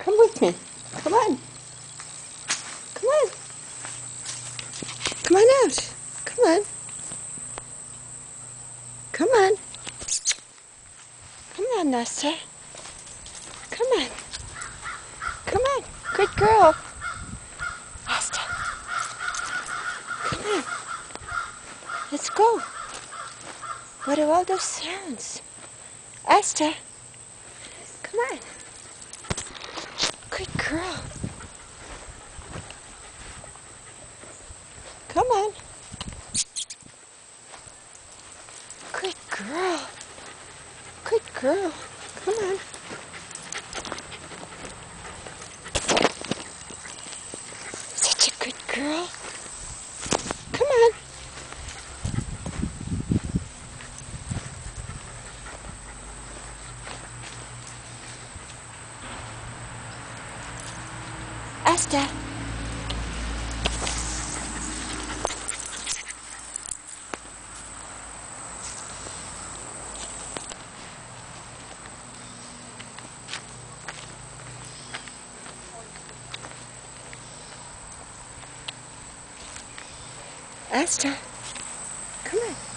Come with me. Come on. Come on. Come on out. Come on. Come on. Come on, Nesta. Come on. Come on. Good girl. Nesta. Come on. Let's go. What are all those sounds? Asta. Come on. Good girl. Come on. Good girl. Good girl. Come on. Such a good girl. Come on. Asta. Asta. Come on.